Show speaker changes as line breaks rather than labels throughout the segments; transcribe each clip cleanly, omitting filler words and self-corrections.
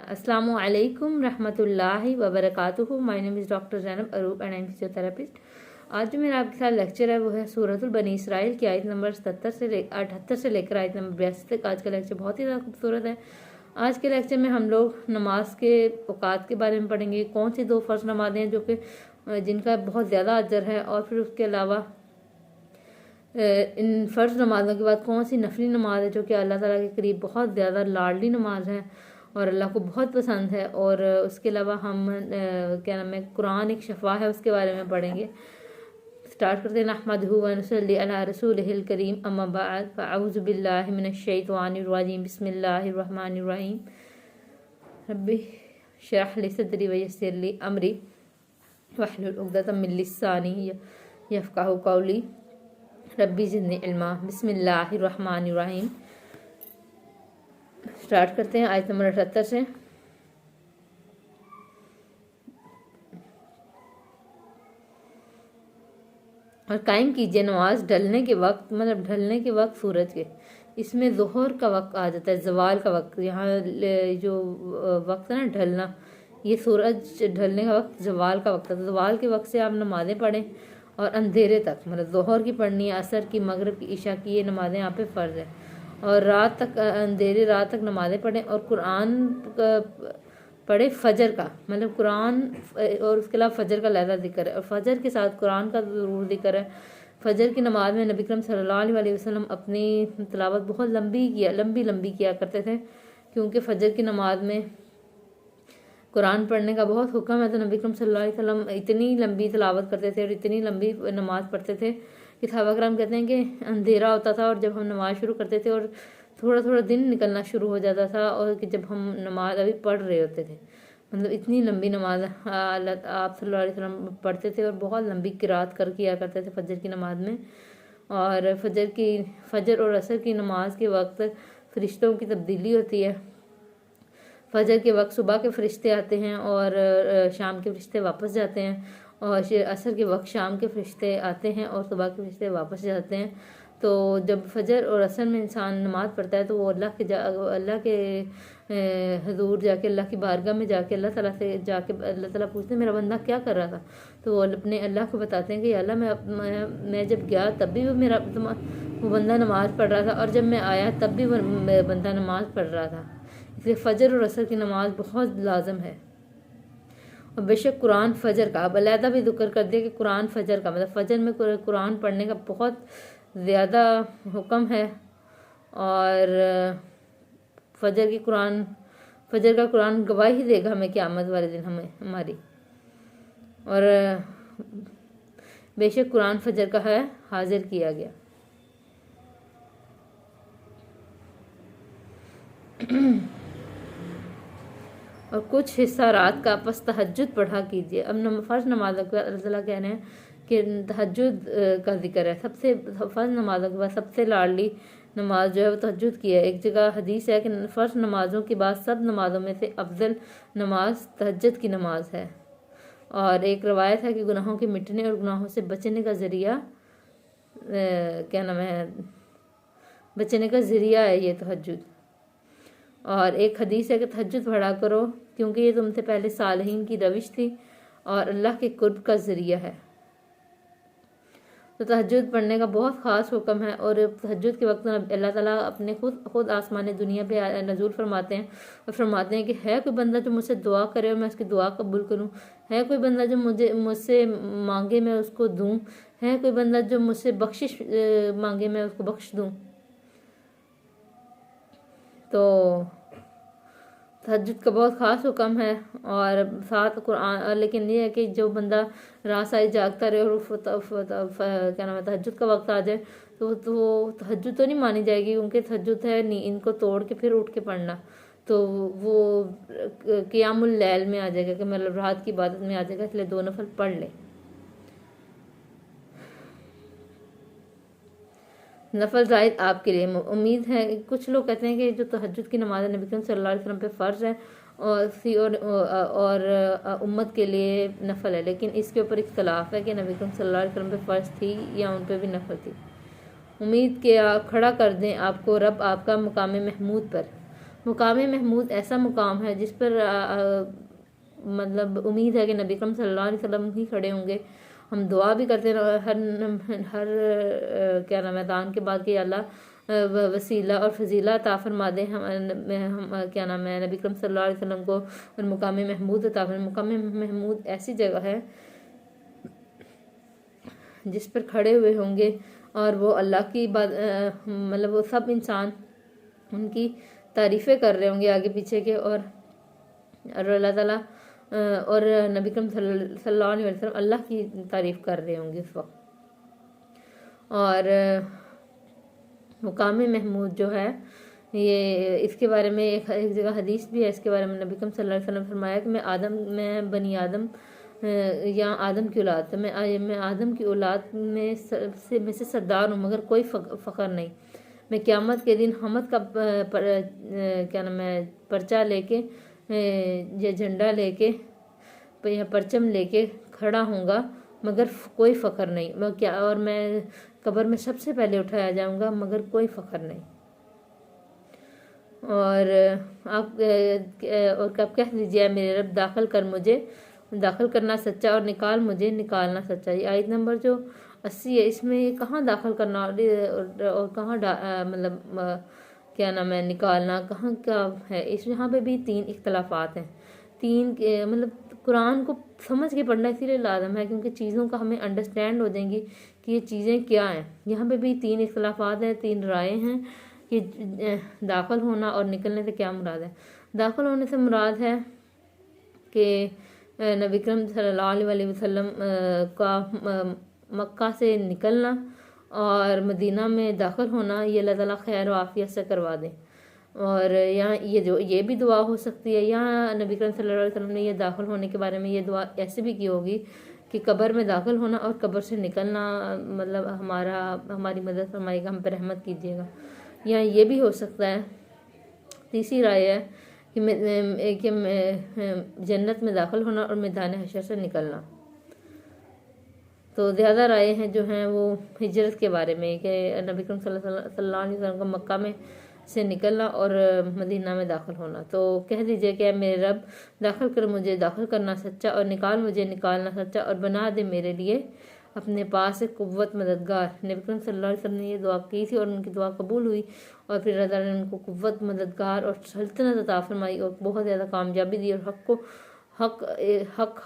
अस्सलामु अलैकुम रहमतुल्लाहि व बरकातुहू। My name is doctor Zainab Aroob and I am physiotherapist. आज जो मेरा आपके साथ लेक्चर है वो है सूरतुल बनी इसराइल की आयत नंबर 78 से लेकर आयत नंबर 82 तक। आज का लेक्चर बहुत ही ज़्यादा खूबसूरत है। आज के लेक्चर में हम लोग नमाज के औकात के बारे में पढ़ेंगे, कौन सी दो फ़र्ज नमाज़ें हैं जो कि जिनका बहुत ज़्यादा अजर है, और फिर उसके अलावा इन फ़र्ज नमाज़ों के बाद कौन सी नफली नमाज है जो कि अल्लाह ताला के करीब बहुत ज़्यादा लाडली नमाज है और अल्लाह को बहुत पसंद है। और उसके अलावा हम क्या नाम है, कुरान एक शफा है, उसके बारे में पढ़ेंगे। स्टार्ट करते हैं। नहमदहू व नसल्ली अला रसूलिहिल करीम, अम्मा बाद, फ़अऊज़ु बिल्लाहि मिनश शैतानिर रजीम, बिस्मिल्लाहिर रहमानिर रहीम। रब्बी शरह ली सदरी व यस्सिर ली अमरी वहलुल उक़दतम मिन लिसानी यफ़क़हू क़ौली, रब्बी ज़िदनी इल्मा। बिस्मिल्लाहिर रहमानिर रहीम। स्टार्ट करते हैं आयत नंबर 78 से। और कायम कीजिए नमाज ढलने के वक्त, मतलब ढलने के वक्त सूरज के। इसमें ज़ोहर का वक्त आ जाता है, जवाल का वक्त। यहाँ जो वक्त है ना ढलना, ये सूरज ढलने का वक्त जवाल का वक्त है। तो जवाल के वक्त से आप नमाज़ें पढ़ें और अंधेरे तक, मतलब ज़ोहर की पढ़नी है, असर की, मगरिब की, इशा की, ये नमाज़ें यहाँ पे फ़र्ज़ है। और रात तक, अंधेरे रात तक नमाज़ें पढ़ें और कुरान पढ़े फजर का, मतलब कुरान और उसके अलावा फ़जर का लहदा जिक्र है और फजर के साथ कुरान का ज़रूर जिक्र है। फजर की नमाज में नबी करम सल्लल्लाहु अलैहि वसल्लम अपनी तिलावत बहुत लंबी किया करते थे, क्योंकि फजर की नमाज में कुरान पढ़ने का बहुत हुक्म है। तो नबी करम सल्लल्लाहु अलैहि वसल्लम इतनी लंबी तिलावत करते थे और इतनी लंबी नमाज पढ़ते थे कि सहाबा कराम कहते हैं कि अंधेरा होता था और जब हम नमाज शुरू करते थे और थोड़ा थोड़ा दिन निकलना शुरू हो जाता था, और कि जब हम नमाज अभी पढ़ रहे होते थे, मतलब इतनी लंबी नमाज आप सल्लल्लाहु अलैहि वसल्लम पढ़ते थे और बहुत लंबी किरात कर किया करते थे फजर की नमाज में। और फजर और असर की नमाज के वक्त फरिश्तों की तब्दीली होती है। फजर के वक्त सुबह के फरिश्ते आते हैं और शाम के फरिश्ते वापस जाते हैं, और असर के वक्त शाम के फरिश्ते आते हैं और सुबह के फरिश्ते वापस जाते हैं। तो जब फजर और असर में इंसान नमाज़ पढ़ता है तो वो अल्लाह के हजूर जाके, अल्लाह की बारगाह में जाके अल्लाह ताला से जाके अल्लाह ताला पूछते हैं मेरा बंदा क्या कर रहा था। तो वो अपने अल्लाह को बताते हैं कि अल्लाह मैं जब गया तब भी वो बंदा नमाज़ पढ़ रहा था, और जब मैं आया तब भी वो बंदा नमाज़ पढ़ रहा था। इसलिए फ़जर और असर की नमाज बहुत लाजम है। और बेशक कुरान फ़जर का, अब अलहदा भी जिक्र कर दिया कि कुरान फ़जर का, मतलब फ़जर में कुरान पढ़ने का बहुत ज़्यादा हुक्म है। और फ़जर का कुरान गवाही देगा हमें क़यामत वाले दिन, हमारी। और बेशक कुरान फ़जर का है, हाजिर किया गया। और कुछ हिस्सा रात का बस तहज्जुद पढ़ा कीजिए। अब फ़र्ज नमाज़ों के बाद अल्लाह ताला कह रहे हैं कि तहज्जुद का जिक्र है। सबसे फ़र्ज नमाज़ों के बाद सबसे लाडली नमाज जो है वो तहज्जुद की है। एक जगह हदीस है कि फ़र्ज नमाज़ों के बाद सब नमाज़ों में से अफजल नमाज तहज्जुद की नमाज है। और एक रवायत है कि गुनाहों के मिटने और गुनाहों से बचने का ज़रिया क्या नाम है, बचने का ज़रिया है ये तहज्जुद। और एक हदीस है कि तहज्जुद पढ़ा करो क्योंकि ये तुमसे पहले सालहीन की रविश थी और अल्लाह के कुर्ब का ज़रिया है। तो तहज्जुद पढ़ने का बहुत ख़ास हुक्म है। और तहज्जुद के वक्त अल्लाह ताला अपने खुद आसमान दुनिया पे नज़ूल फरमाते हैं और फरमाते हैं कि है कोई बंदा जो मुझसे दुआ करे और मैं उसकी दुआ कबूल करूं, है कोई बंदा जो मुझसे मांगे मैं उसको दूं, है कोई बंदा जो मुझसे बख्शिश मांगे मैं उसको बख्श दूं। तो तहज्जुद का बहुत ख़ास हुक्म है। और साथ कुरान, लेकिन ये है कि जो बंदा रात सारी जागता रहे और क्या नाम है तहज्जुद का वक्त आ जाए तो तहज्जुद तो नहीं मानी जाएगी, क्योंकि तहज्जुद है नहीं, इनको तोड़ के फिर उठ के पढ़ना, तो वो क़ियामुल लैल में आ जाएगा, कि मतलब रात की इबादत में आ जाएगा। इसलिए 2 नफल पढ़ ले। नफल ज़ायद आपके लिए उम्मीद है। कुछ लोग कहते हैं कि जो तहज्जुद की नमाज़ नबी करीम सल्लल्लाहु अलैहि वसल्लम पे फ़र्ज़ है और उम्मत के लिए नफल है, लेकिन इसके ऊपर इख्तलाफ है कि नबी करीम सल्लल्लाहु अलैहि वसल्लम पे फ़र्ज़ थी या उन पे भी नफल थी। उम्मीद के आप खड़ा कर दें आपको रब आपका मुकाम महमूद पर, मुकाम महमूद ऐसा मुकाम है जिस पर मतलब उम्मीद है कि नबी अकरम सल्लल्लाहु अलैहि वसल्लम ही खड़े होंगे। हम दुआ भी करते हैं हर क्या नाम है दान के बाद कि अल्लाह वसीला और फजीला अता फरमा दे हम क्या नाम है नबी अकरम सल्लल्लाहु अलैहि वसल्लम को, और मुकाम महमूद अता फरमा। मुकाम महमूद ऐसी जगह है जिस पर खड़े हुए होंगे और वो अल्लाह की बात मतलब वो सब इंसान उनकी तारीफ़ें कर रहे होंगे आगे पीछे के, और अल्लाह ताला और नबी करीम सल्लल्लाहु अलैहि वसल्लम अल्लाह की तारीफ़ कर रहे होंगे उस वक्त। और मुकाम महमूद जो है ये इसके बारे में एक जगह हदीस भी है, इसके बारे में नबी करीम सल्लल्लाहु अलैहि वसल्लम फरमाया कि मैं बनी आदम या आदम की औलाद, तो मैं आदम की औलाद में से सरदार हूँ, मगर कोई फ़ख्र नहीं। मैं क़यामत के दिन हमद का क्या नाम है पर्चा लेके या झंडा लेके या परचम लेके खड़ा होऊंगा, मगर कोई फ़ख्र नहीं। मैं क्या और मैं कब्र में सबसे पहले उठाया जाऊंगा, मगर कोई फ़ख्र नहीं। और आप कह दीजिए मेरे रब दाखिल कर मुझे, दाखिल करना सच्चा और निकाल मुझे निकालना सच्चा। ये आयत नंबर जो 80 है, इसमें कहाँ दाखिल करना और कहाँ मतलब क्या नाम है निकालना कहाँ का है, इस यहाँ पे भी 3 इख्तलाफात हैं। 3 मतलब कुरान को समझ के पढ़ना इसीलिए लाजम है क्योंकि चीज़ों का हमें अंडरस्टैंड हो जाएंगी कि ये चीज़ें क्या हैं। यहाँ पे भी 3 इख्तलाफात हैं, 3 रायें हैं कि दाखिल होना और निकलने से क्या मुराद है। दाखिल होने से मुराद है कि नबी अकरम सल्लल्लाहु अलैहि वसल्लम का मक्का से निकलना और मदीना में दाखिल होना, ये अल्लाह ताला खैर व आफियत से करवा दें। और यहाँ ये भी दुआ हो सकती है, यहाँ नबी अकरम सल्लल्लाहु अलैहि वसल्लम ने ये दाखिल होने के बारे में ये दुआ ऐसे भी की होगी कि कब्र में दाखिल होना और कब्र से निकलना, मतलब हमारी मदद फरमाइएगा, हम पर रहमत कीजिएगा। यहाँ ये भी हो सकता है, तीसरी राय है कि जन्नत में दाखिल होना और मैदान हशर से निकलना। तो ज़्यादा राय हैं जो हैं वो हिजरत के बारे में कि नबी अकरम सल्लल्लाहु अलैहि वसल्लम का मक्का में से निकलना और मदीना में दाखिल होना। तो कह दीजिए कि मेरे रब दाखिल कर मुझे दाखिल करना सच्चा और निकाल मुझे निकालना सच्चा, और बना दे मेरे लिए अपने पास एक कुव्वत मददगार। नबी अकरम सल्लल्लाहु अलैहि वसल्लम ने ये दुआ की थी और उनकी दुआ कबूल हुई, और फिर अल्लाह ताला ने उनको कुव्वत मददगार और सल्तनत अता फरमाई और बहुत ज़्यादा कामयाबी दी, और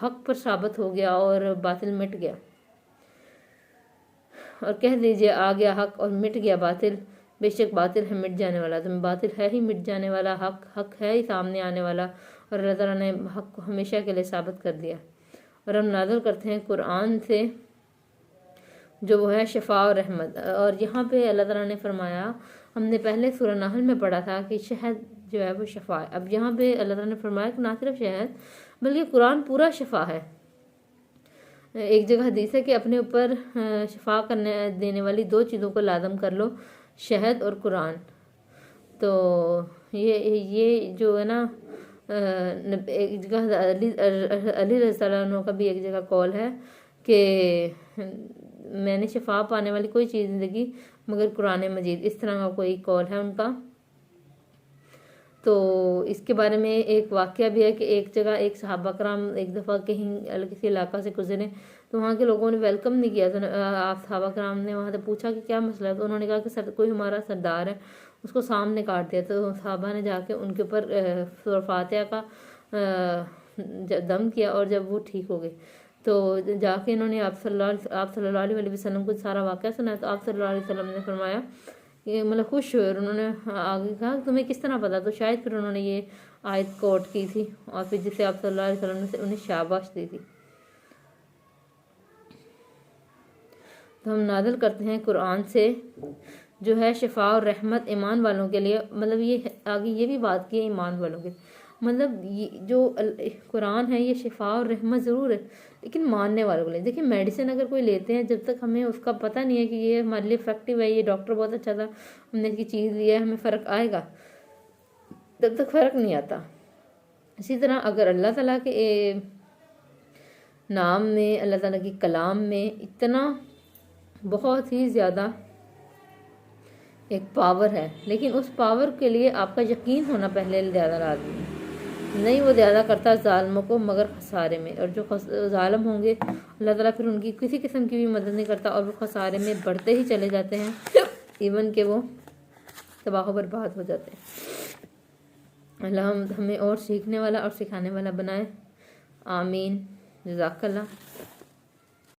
हक पर साबित हो गया और बातिल मिट गया। और कह दीजिए आ गया हक और मिट गया बातिल, बेशक बातिल है मिट जाने वाला, तो बातिल है ही मिट जाने वाला, हक है ही सामने आने वाला, और अल्लाह ताला ने हक को हमेशा के लिए साबित कर दिया। और हम नाज़िल करते हैं कुरान से जो वो है शिफा और रहमत। और यहाँ पे अल्लाह ताला ने फरमाया, हमने पहले सूरह नहल में पढ़ा था कि शहद जो है वो शिफा है। अब यहाँ पे अल्लाह ताला ने फरमाया कि ना सिर्फ शहद बल्कि कुरान पूरा शिफा है। एक जगह हदीस है कि अपने ऊपर शिफा करने देने वाली 2 चीज़ों को लाजम कर लो, शहद और कुरान। तो ये जो है ना एक जगह अली रज़ी अल्लाह अन्हु का भी एक जगह कॉल है कि मैंने शिफा पाने वाली कोई चीज़ नहीं देखी मगर कुरान मजीद, इस तरह का कोई कॉल है उनका। तो इसके बारे में एक वाक़या भी है कि एक जगह एक सहाबा कराम एक दफ़ा कहीं किसी इलाका से गुजरे, तो वहाँ के लोगों ने वेलकम नहीं किया। तो आप सहाबा कराम ने वहाँ से पूछा कि क्या मसला है, तो उन्होंने कहा कि कोई हमारा सरदार है उसको सामने काट दिया। तो सहाबा ने जाके उनके ऊपर सूरह फातिहा का दम किया, और जब वो ठीक हो गए तो जाके इन्होंने आप सल्लल्लाहु अलैहि वसल्लम को सारा वाक़या सुनाया। तो आप सल्लल्लाहु अलैहि वसल्लम ने फरमाया कि मतलब खुश हुए, और उन्होंने आगे कहा तुम्हें किस तरह पता, तो शायद फिर उन्होंने ये आयत कोट की थी और फिर जिसे आप सल्लल्लाहु अलैहि वसल्लम ने उन्हें शाबाश दी थी। तो हम नाज़िल करते हैं कुरान से जो है शिफा और रहमत ईमान वालों के लिए। मतलब ये आगे ये भी बात की है ईमान वालों के, मतलब ये जो कुरान है ये शिफा और रहमत ज़रूर है लेकिन मानने वालों के लिए। देखिए मेडिसिन अगर कोई लेते हैं, जब तक हमें उसका पता नहीं है कि ये हमारे लिए इफेक्टिव है, ये डॉक्टर बहुत अच्छा था हमने इसकी चीज़ ली है हमें फ़र्क आएगा, तब तक फ़र्क नहीं आता। इसी तरह अगर अल्लाह ताला के नाम में, अल्लाह ताला की कलाम में इतना बहुत ही ज़्यादा एक पावर है, लेकिन उस पावर के लिए आपका यकीन होना पहले ज़्यादा लाजमी है। नहीं, वो ज़्यादा करता है ज़ालिमों को मगर खसारे में, और जो ज़ालिम होंगे अल्लाह ताला फिर उनकी किसी किस्म की भी मदद नहीं करता और वो खसारे में बढ़ते ही चले जाते हैं, इवन के वो तबाह बर्बाद हो जाते हैं। अल्लाह हमें और सीखने वाला और सिखाने वाला बनाए। आमीन। जज़ाकल्लाह।